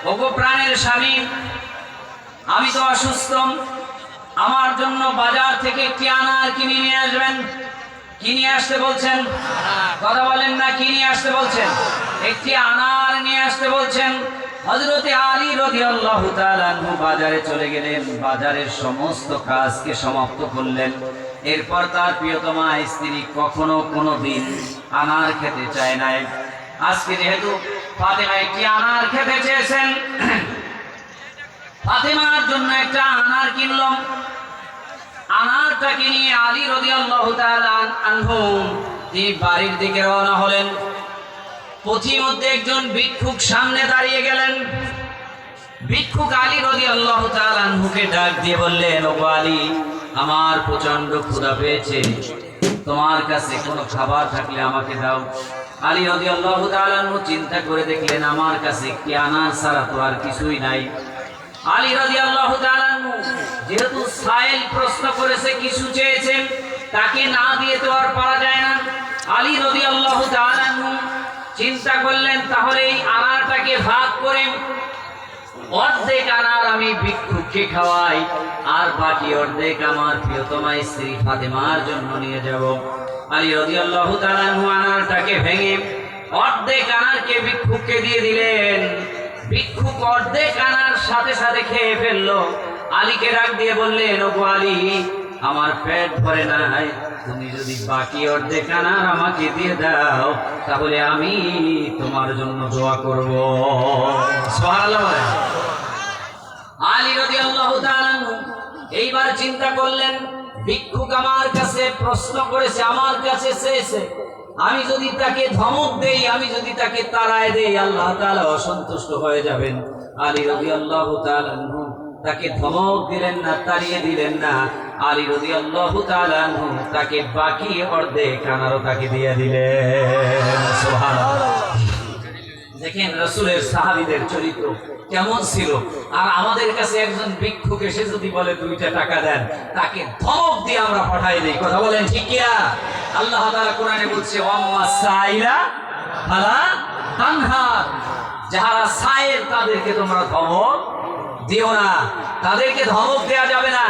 ওগো প্রাণের স্বামী, আমি তো অসুস্থ, আমার জন্য বাজার থেকে একটি আনার কিনে নিয়ে আসবেন। কি নিয়ে আসতে বলছেন? কথা বলেন না, কি নিয়ে আসতে বলছেন? একটি আনার নিয়ে আসতে বলছেন। হযরতে আলী রাদিয়াল্লাহু তাআলা আনহু বাজারে চলে গেলেন, বাজারের সমস্ত কাজকে সমাপ্ত করলেন। এরপর তার প্রিয়তমা স্ত্রী কখনো কোনোদিন আনার খেতে চায় নাই। আজকে যেহেতু ফাতেমা একটি আনার খেতে চেয়েছেন, ফাতেমার জন্য একটা আনার কিনলাম। আনারটাকে নিয়ে আলী রাদিয়াল্লাহু তাআলা আনহু তিনি বাড়ির দিকে রওনা হলেন। পথিমধ্যে একজন ভিক্ষুক সামনে দাঁড়িয়ে গেলেন। ভিক্ষুক আলী রাদিয়াল্লাহু তাআলা আনহুকে ডাক দিয়ে বললেন, ওগো আলী, আমার প্রচন্ড ক্ষুধা পেয়েছে, তোমার কাছে কোনো খাবার থাকলে আমাকে দাও। আলী রাদিয়াল্লাহু তাআলা আনহু চিন্তা করে দেখলেন, আমার কাছে একটি আনার ছাড়া তো আর কিছুই নাই। আলী রাদিয়াল্লাহু তাআলা আনহু যেহেতু সাইল প্রশ্ন করেছে, কিছু চেয়েছেন, তাকে না দিয়ে তো আর পারা যায় না। আলী রাদিয়াল্লাহু তাআলা আনহু চিন্তা করলেন, তাহলে এই আনারটাকে ভাগ করে অর্ধেক আনার আমি ভিক্ষুককে খাওয়াই, আর বাকি অর্ধেক আমার প্রিয়তমা স্ত্রী ফাতেমার জন্য নিয়ে যাব। আলী রাদিয়াল্লাহু তাআলা আনহু আনারটাকে ভেঙে অর্ধেক আনারকে ভিক্ষুককে দিয়ে দিলেন। ভিক্ষুক অর্ধেক আনার সাথে সাথে খেয়ে ফেললো। আলীকে ডাক দিয়ে বললেন, ওগো আলী, আমার পেট ভরে নাই, তুমি যদি বাকি অর্ধেক আনার আমাকে দিয়ে দাও তাহলে আমি তোমার জন্য দোয়া করব। সুবহানাল্লাহ। আলী রাদিয়াল্লাহু তাআলা এইবার চিন্তা করলেন, ভিক্ষুক আমার কাছে প্রশ্ন করেছে, আমার কাছে চেয়েছে, আমি যদি তাকে ধমক দেই, আমি যদি তাকে তাড়ায় দেই, আল্লাহ তাআলা অসন্তুষ্ট হয়ে যাবেন। আলী রাদিয়াল্লাহু তাআলা তাকে ধমক দিলেন না, তাড়িয়ে দিলেন না। আলী রাদিয়াল্লাহু তাআলা আনহু তাকে বাকি অর্ধেক আনারও তাকে দিয়ে দিলেন। সুবহানাল্লাহ। দেখেন রাসূলের সাহাবীদের চরিত্র কেমন ছিল। আর আমাদের কাছে একজন ভিক্ষুক এসে যদি বলে 2টা টাকা দেন, তাকে ধমক দিয়ে আমরা পাঠাই দেই। কথা বলেন ঠিক কি না? আল্লাহ তাআলা কোরআনে বলছে, ওয়াম্মা সাইলা ফালা তানহার, যারা সায়েল তাদেরকে তোমরা ধমক দিও না, তাদেরকে ধমক দেয়া যাবে না।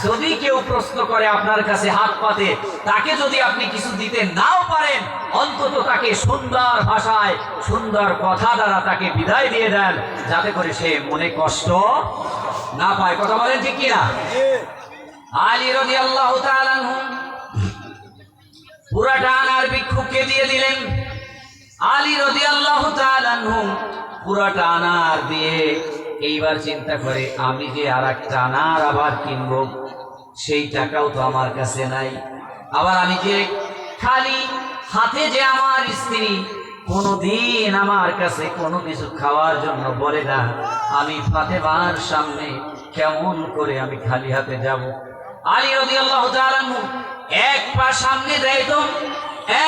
যদি কেউ প্রশ্ন করে আপনার কাছে হাত পাতে, তাকে যদি আপনি কিছু দিতে নাও পারেন, অন্তত তাকে সুন্দর ভাষায় সুন্দর কথা দ্বারা তাকে বিদায় দিয়ে দেন, যাতে করে সে মনে কষ্ট না পায়। কথা বলেন ঠিক কিনা? আলী রাদিয়াল্লাহু তাআলা আনহু পুরাটা আনার ভিক্ষুককে দিয়ে দিলেন। আলী রাদিয়াল্লাহু তাআলা আনহু পুরাটা আনার দিয়ে এইবার চিন্তা করে, আমি যে আরেকটা আনার আবার কিনবো, সেই টাকাও তো আমার কাছে নাই। আবার আমি যে খালি হাতে, যে আমার স্ত্রী কোনোদিন আমার কাছে কোনো কিছু খাওয়ার জন্য বলে না, আমি ফাতেমার সামনে কেমন করে আমি খালি হাতে যাব? আলী রাদিয়াল্লাহু তাআলা এক পা সামনে দেয় তো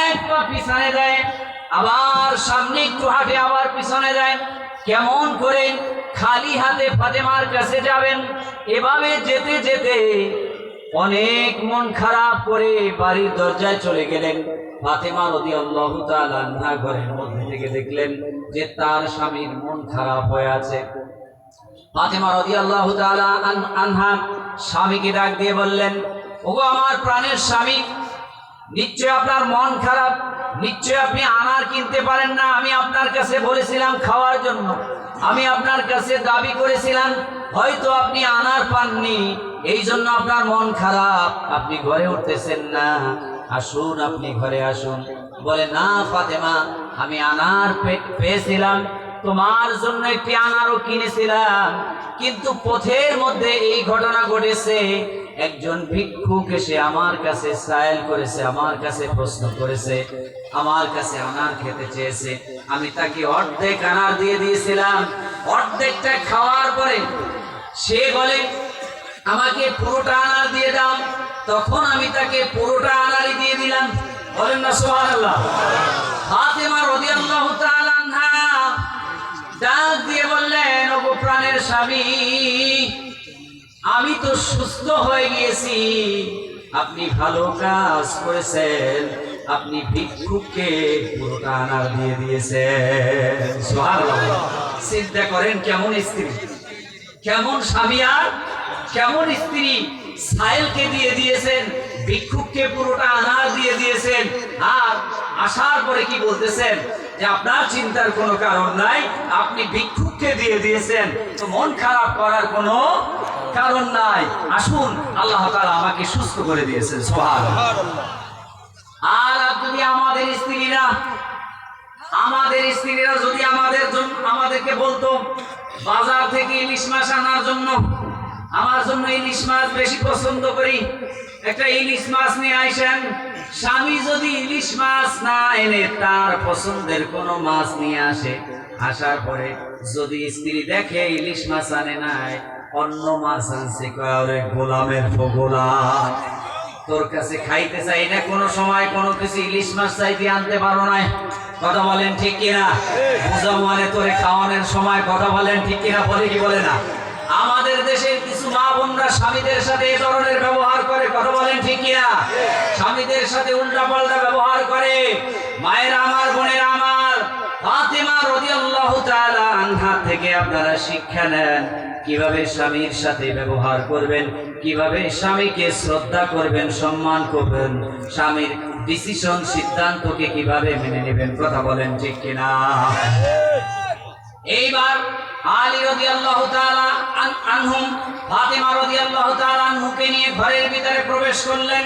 এক পা পিছনে দেয়, আবার সামনে একটু হাঁটে, আবার পিছনে দেয়। কেমন করে খালি হাতে ফাতেমার কাছে যাবেন? এভাবে যেতে যেতে অনেক মন খারাপ করে বাড়ির দরজায় চলে গেলেন। ফাতেমা রাদিয়াল্লাহু তাআলা আনহা ঘরের মধ্যে থেকে দেখলেন যে তার স্বামীর মন খারাপ হয়ে আছে। ফাতেমা রাদিয়াল্লাহু তাআলা আনহা স্বামীকে ডাক দিয়ে বললেন, ওগো আমার প্রাণের স্বামী, নিশ্চয় আপনার মন খারাপ, নিশ্চয় আপনি আনার কিনতে পারেন না। আমি আপনার কাছে বলেছিলাম খাওয়ার জন্য, আমি আপনার কাছে দাবি করেছিলাম, হয়তো আপনি আনার পাননি, এই জন্য আপনার মন খারাপ, আপনি ঘরে উঠতেছেন না। আসুন, আপনি ঘরে আসুন। বলে, না ফাতেমা, আমি আনার পেয়েছিলাম, তোমার জন্য একটি আনারও কিনেছিলাম, কিন্তু পথের মধ্যে এই ঘটনা ঘটেছে। একজন ভিক্ষুক এসে আমার কাছে সাইল করেছে, আমার কাছে প্রশ্ন করেছে, আমার কাছে আনার খেতে চেয়েছে, আমি তাকে অর্ধেক আনার দিয়ে দিয়েছিলাম। অর্ধেকটা খাওয়ার পরে সে বলে, আমাকে পুরোটা আনার দিয়ে দাও। তখন আমি তাকে পুরোটা আনারই দিয়ে দিলাম। বলেন না সুবহানাল্লাহ। ফাতেমা রাদিয়াল্লাহু তাআলা আনহা ডাক দিয়ে বললেন, ওগো প্রাণের স্বামী, আমি তো সুস্থ হয়ে গিয়েছি, আপনি ভালো কাজ করেছেন, আপনি ভিক্ষুককে পুরোটা আনার দিয়ে দিয়েছেন। সুবহানাল্লাহ। চিন্তা করেন কেমন স্ত্রী, কেমন স্বামী আর কেমন স্ত্রী। সাইলকে দিয়ে দিয়েছেন, ভিক্ষুককে পুরোটা আনার দিয়ে দিয়েছেন, আর আসার পরে কি বলতেছেন যে আপনার চিন্তার কোনো কারণ নাই, আপনি ভিক্ষুককে দিয়ে দিয়েছেন, তো মন খারাপ করার কোনো কারণ নাই। আসুন, আল্লাহ তাআলা আমাকে সুস্থ করে দিয়েছেন, সুবহানাল্লাহ। আর যদি আমাদের স্ত্রীরা যদি আমাদেরকে বলতো বাজার থেকে ইলিশ মাছ আনার জন্য, আমার জন্য ইলিশ মাছ বেশি পছন্দ করি, একটা ইলিশ মাছ নিয়ে আইসেন। স্বামী যদি ইলিশ মাছ না এনে তার পছন্দের কোনো মাছ নিয়ে আসে, আসার পরে যদি স্ত্রী দেখে ইলিশ মাছ আনে নাই, অন্য মাছ আনছে, কয় গোলামের গোলাম, তোর কাছে খাইতে চাই না, কোনো সময় কোনো কিছু ইলিশ মাছ চাইতে আনতে পারো না। কথা বলেন ঠিক কিনা? বুঝা মানে তোরে খাওয়ানোর সময়, কথা বলেন ঠিক কিনা? বলে কি বলে না? আমাদের দেশের কিছু মা বোনরা স্বামীদের সাথে এই ধরনের ব্যবহার করে, কথা বলেন ঠিক কিনা? স্বামীদের সাথে উল্টাপাল্টা ব্যবহার করে। মায়েরা আমার, বোনেরা আমার, ফাতেমা রাদিয়াল্লাহু তাআলা আনহা থেকে আপনারা শিক্ষা নেন কিভাবে স্বামীর সাথে ব্যবহার করবেন, কিভাবে স্বামীকে শ্রদ্ধা করবেন, সম্মান করবেন, স্বামীর ডিসিশন সিদ্ধান্তকে কিভাবে মেনে নেবেন। কথা বলেন ঠিক কিনা? এইবার আলী রাদিয়াল্লাহু তাআলা আনহু ফাতেমা রাদিয়াল্লাহু তাআলা আনহুকে নিয়ে ঘরের ভিতরে প্রবেশ করলেন।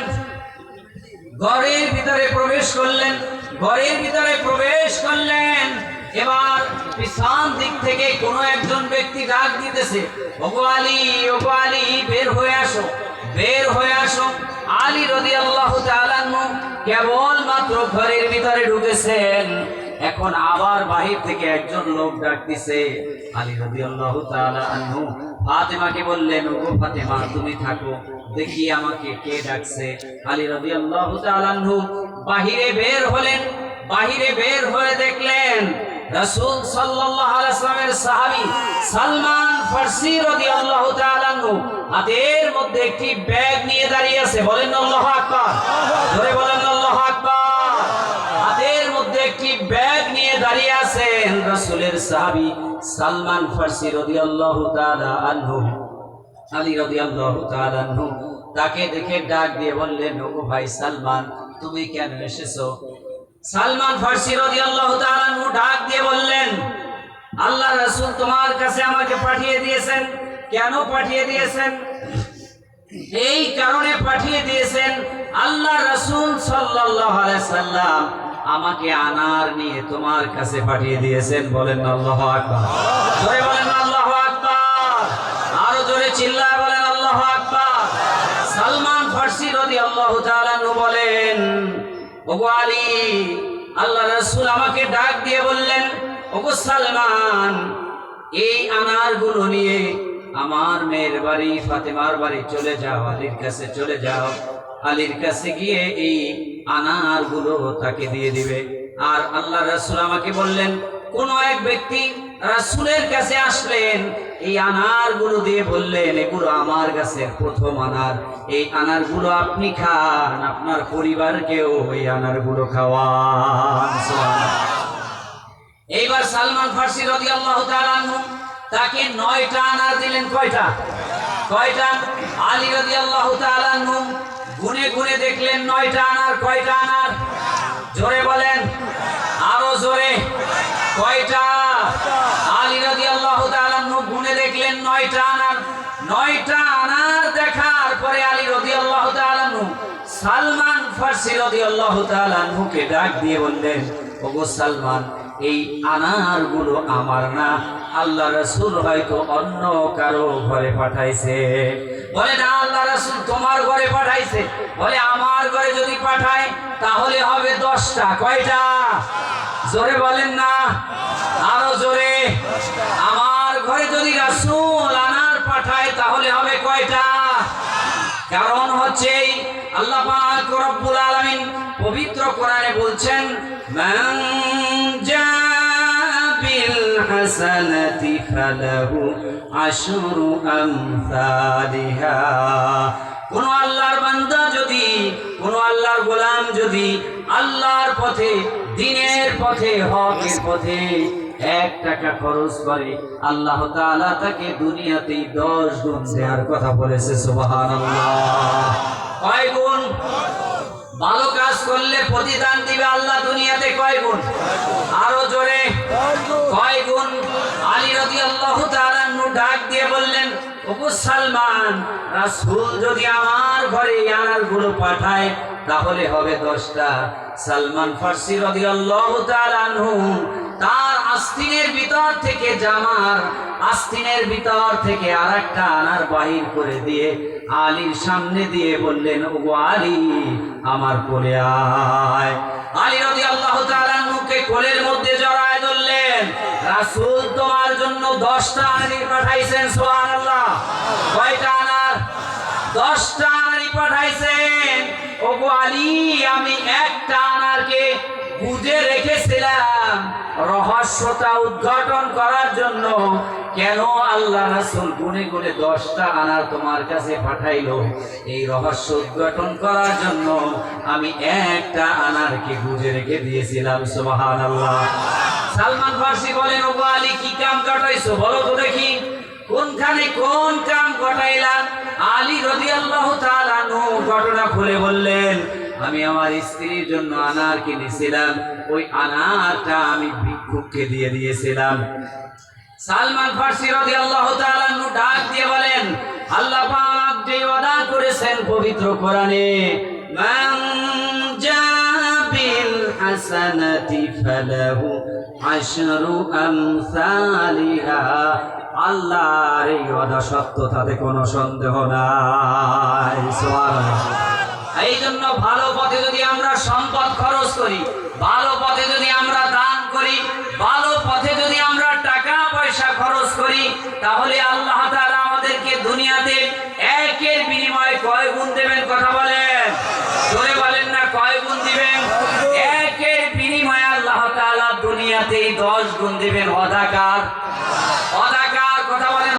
এবার পিছন দিক থেকে কোনো একজন ব্যক্তি ডাক দিতেছে, ওগো আলী, ওগো আলী, বের হয়ে আসো, বের হয়ে আসো। আলী রাদিয়াল্লাহু তাআলা আনহু কেবল মাত্র ঘরের ভিতরে ঢুকেছেন, এখন আবার বাহির থেকে একজন লোক ডাকতেছে। আলী রাদিয়াল্লাহু তাআলা আনহু ফাতেমাকে বললেন, ওগো ফাতেমা, তুমি থাকো, দেখি আমাকে কে ডাকছে। আলী রাদিয়াল্লাহু তাআলা আনহু বাহিরে বের হলেন। বাহিরে বের হয়ে দেখলেন রাসূল সাল্লাল্লাহু আলাইহি ওয়াসাল্লামের সাহাবী সালমান ফারসি রাদিয়াল্লাহু তাআলা আনহু হাতের মধ্যে একটি ব্যাগ নিয়ে দাঁড়িয়ে আছে। বলেন আল্লাহু আকবার, জোরে বলেন আল্লাহু আকবার। হাতের মধ্যে একটি ব্যাগ নিয়ে দাঁড়িয়ে আছেন রাসূলের সাহাবী সালমান ফারসি রাদিয়াল্লাহু তাআলা আনহু। আলী রাদিয়াল্লাহু তাআলা আনহু তাকে দেখে ডাক দিয়ে বললেন, ওগো ভাই সালমান, তুমি কেন এসেছো? সালমান ফারসি রাদিয়াল্লাহু তাআলা আনহু ডাক দিয়ে বললেন, আল্লাহ রাসূল তোমার কাছে আমাকে পাঠিয়ে দিয়েছেন। কেন পাঠিয়ে দিয়েছেন? এই কারণে পাঠিয়ে দিয়েছেন, আল্লাহ রাসূল সাল্লাল্লাহু আলাইহি সাল্লাম আমাকে আনার নিয়ে তোমার কাছে পাঠিয়ে দিয়েছেন। বলেন আল্লাহু আকবার, জোরে বলেন আল্লাহু আকবার, আরো জোরে চিল্লায় বলেন আল্লাহু আকবার। সালমান ফারসি রাদিয়াল্লাহু তাআলা আনহু বলেন, ওগো আলী, আল্লাহ রাসূল আমাকে ডাক দিয়ে বললেন, ওগো সালমান, এই আনারগুলো নিয়ে আমার মেয়ের বাড়ি ফাতেমার বাড়ি চলে যাও, আলীর কাছে চলে যাও। আলীর কাছে গিয়ে এই আনারগুলো তাকে দিয়ে দিবে। আর আল্লাহ রাসূল আমাকে বললেন, কোন এক ব্যক্তি রাসূলের কাছে আসলেন, এই আনারগুলো দিয়ে বললেন, এগুলো আমার গাছের প্রথম আনার, এই আনারগুলো আপনি খান, আপনার পরিবারকেও এই আনারগুলো খাওয়ান। এইবার সালমান ফারসি রাদিয়াল্লাহু তাআলা আনহু তাকে 9টা আনার দিলেন। কয়টা? আলী রাদিয়াল্লাহু তাআলা আনহু গুনে গুনে দেখলেন 9টা আনার। কয়টা আনার? জোরে বলেন, আরো জোরে। কয়টা? আলী রাদিয়াল্লাহু তাআলা আনহু গুনে দেখলেন 9টা আনার। 9টা আনার দেখার পরে আলী রাদিয়াল্লাহু তাআলা আনহু সালমান ফারসি রাদিয়াল্লাহু তাআলা আনহুকে ডাক দিয়ে বললেন, ওগো সালমান, এই আনারগুলো আমার না, আল্লাহ রাসূল হয়তো অন্য কারো ঘরে পাঠাইছে। বলে না, আল্লাহ রাসূল তোমার ঘরে পাঠাইছে। বলে আমার ঘরে যদি পাঠায় তাহলে হবে 10টা। কয়টা? জোরে বলেন না, আরো জোরে। আমার ঘরে যদি রাসূল আনার পাঠায় তাহলে হবে কয়টা? কারণ হচ্ছে আল্লাহ পাক রব্বুল আলামিন পবিত্র কোরআনে বলছেন, মান জাবিল হাসানাতি ফালাহু আশরু আমসালিহা। কোন আল্লাহর বান্দা যদি, কোন আল্লাহর গোলাম যদি আল্লাহর পথে, দ্বীনের পথে, হকের পথে 1 টাকা খরচ করে আল্লাহ তাআলা তাকে দুনিয়াতেই 10 গুণ দেওয়ার কথা বলেছে সুবহানাল্লাহ। কয় গুণ? ভালো কাজ করলে প্রতিদান দিবে আল্লাহ দুনিয়াতে কয় গুণ? আরো জোরে কয় গুণ? আলী রাদিয়াল্লাহু তাআলা আনহু ডাক দিয়ে বললেন, ওগো সালমান, রাসূল যদি আমার ঘরে আনারগুলো পাঠায় তাহলে হবে 10টা। সালমান ফার্সি রাদিয়াল্লাহু তাআলা আনহু তার আস্তিনের ভিতর থেকে জামার আস্তিনের ভিতর থেকে আরেকটা আনার বাহির করে দিয়ে আলীর সামনে দিয়ে বললেন, ওগো আলী, আমার কোলে আয়। আলী রাদিয়াল্লাহু তাআলা আনহুকে কোলের মধ্যে জড়ায় ধরলেন। রাসূল তোমার জন্য 10টা আনার পাঠাইছেন সুবহানাল্লাহ। কয়টা আনার? 10টা আনার পাঠাইছেন। ওগো আলী, আমি একটা আনারকে বুঝে রেখেছিলাম রহস্যটা উদ্ঘাটন করার জন্য। কেন আল্লাহ রাসূল গুনে গুনে 10টা আনার তোমার কাছে পাঠাইলো? এই রহস্য উদ্ঘাটন করার জন্য আমি একটা আনারকে বুঝে রেখে দিয়েছিলাম সুবহানাল্লাহ। সালমান ফার্সি বলেন, ওগো আলী, কি কাম কাটাইছো বলো তো দেখি, কোনখানে কোন কাম ঘটাইলা? আলী রাদিয়াল্লাহু তাআলা আনহু ঘটনা খুলে বললেন, আমি আমার স্ত্রীর জন্য আনার কিনেছিলাম, ওই আনারটা আমি ভিক্ষুককে দিয়ে দিয়েছিলাম। সালমান ফার্সি রাদিয়াল্লাহু তাআলা আনহু ডাক দিয়ে বলেন, আল্লাহ পাক যে ওয়াদা করেছেন পবিত্র কোরআনে, মান জাবিল হাসানাতি ফালাহু আশরু আমসালিহা, আল্লাহর এই ওয়াদা সত্য, তাতে কোনো সন্দেহ নাই। সুবহানাল্লাহ। এই জন্য ভালো পথে যদি আমরা সম্পদ খরচ করি, ভালো পথে যদি আমরা দান করি, ভালো পথে যদি আমরা টাকা পয়সা খরচ করি, তাহলে আল্লাহ তাআলা আমাদেরকে দুনিয়াতে 1-এর বিনিময়ে কয় গুণ দেবেন? কথা বলেন, জোরে বলেন না, কয় গুণ দিবেন? 1-এর বিনিময়ে আল্লাহ তাআলা দুনিয়াতেই 10 গুণ দিবেন। অদাকার কথা বলেন।